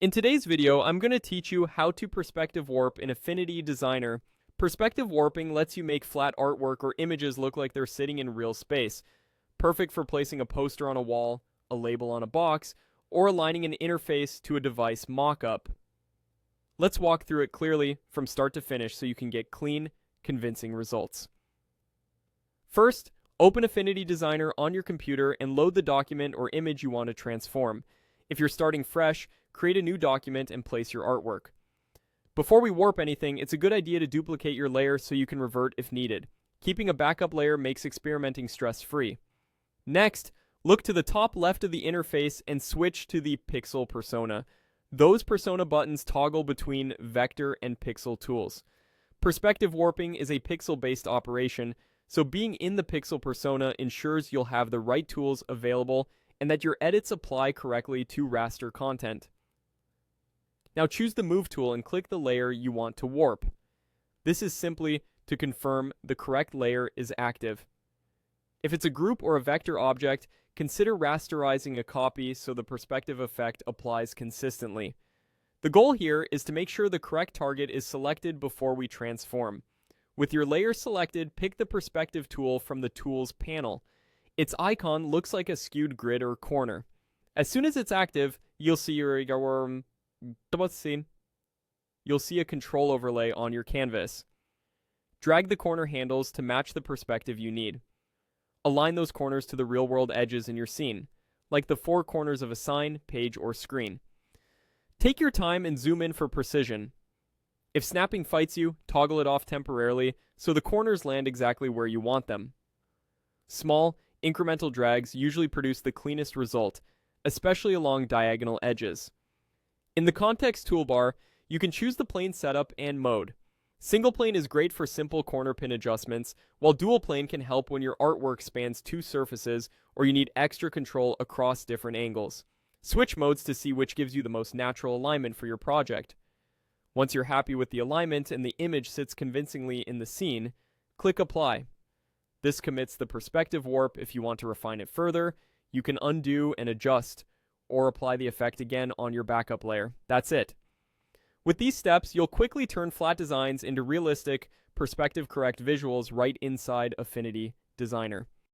In today's video, I'm going to teach you how to perspective warp in Affinity Designer. Perspective warping lets you make flat artwork or images look like they're sitting in real space. Perfect for placing a poster on a wall, a label on a box, or aligning an interface to a device mockup. Let's walk through it clearly from start to finish so you can get clean, convincing results. First, open Affinity Designer on your computer and load the document or image you want to transform. If you're starting fresh, create a new document and place your artwork. Before we warp anything, it's a good idea to duplicate your layer so you can revert if needed. Keeping a backup layer makes experimenting stress-free. Next, look to the top left of the interface and switch to the pixel persona. Those persona buttons toggle between vector and pixel tools. Perspective warping is a pixel-based operation, so being in the pixel persona ensures you'll have the right tools available and that your edits apply correctly to raster content. Now choose the Move tool and click the layer you want to warp. This is simply to confirm the correct layer is active. If it's a group or a vector object, consider rasterizing a copy so the perspective effect applies consistently. The goal here is to make sure the correct target is selected before we transform. With your layer selected, pick the perspective tool from the Tools panel. Its icon looks like a skewed grid or corner. As soon as it's active, you'll see a control overlay on your canvas. Drag the corner handles to match the perspective you need. Align those corners to the real-world edges in your scene, like the four corners of a sign, page, or screen. Take your time and zoom in for precision. If snapping fights you, toggle it off temporarily so the corners land exactly where you want them. Small, incremental drags usually produce the cleanest result, especially along diagonal edges. In the context toolbar, you can choose the plane setup and mode. Single plane is great for simple corner pin adjustments, while dual plane can help when your artwork spans two surfaces or you need extra control across different angles. Switch modes to see which gives you the most natural alignment for your project. Once you're happy with the alignment and the image sits convincingly in the scene, click Apply. This commits the perspective warp. If you want to refine it further, you can undo and adjust, or apply the effect again on your backup layer. That's it. With these steps, you'll quickly turn flat designs into realistic, perspective-correct visuals right inside Affinity Designer.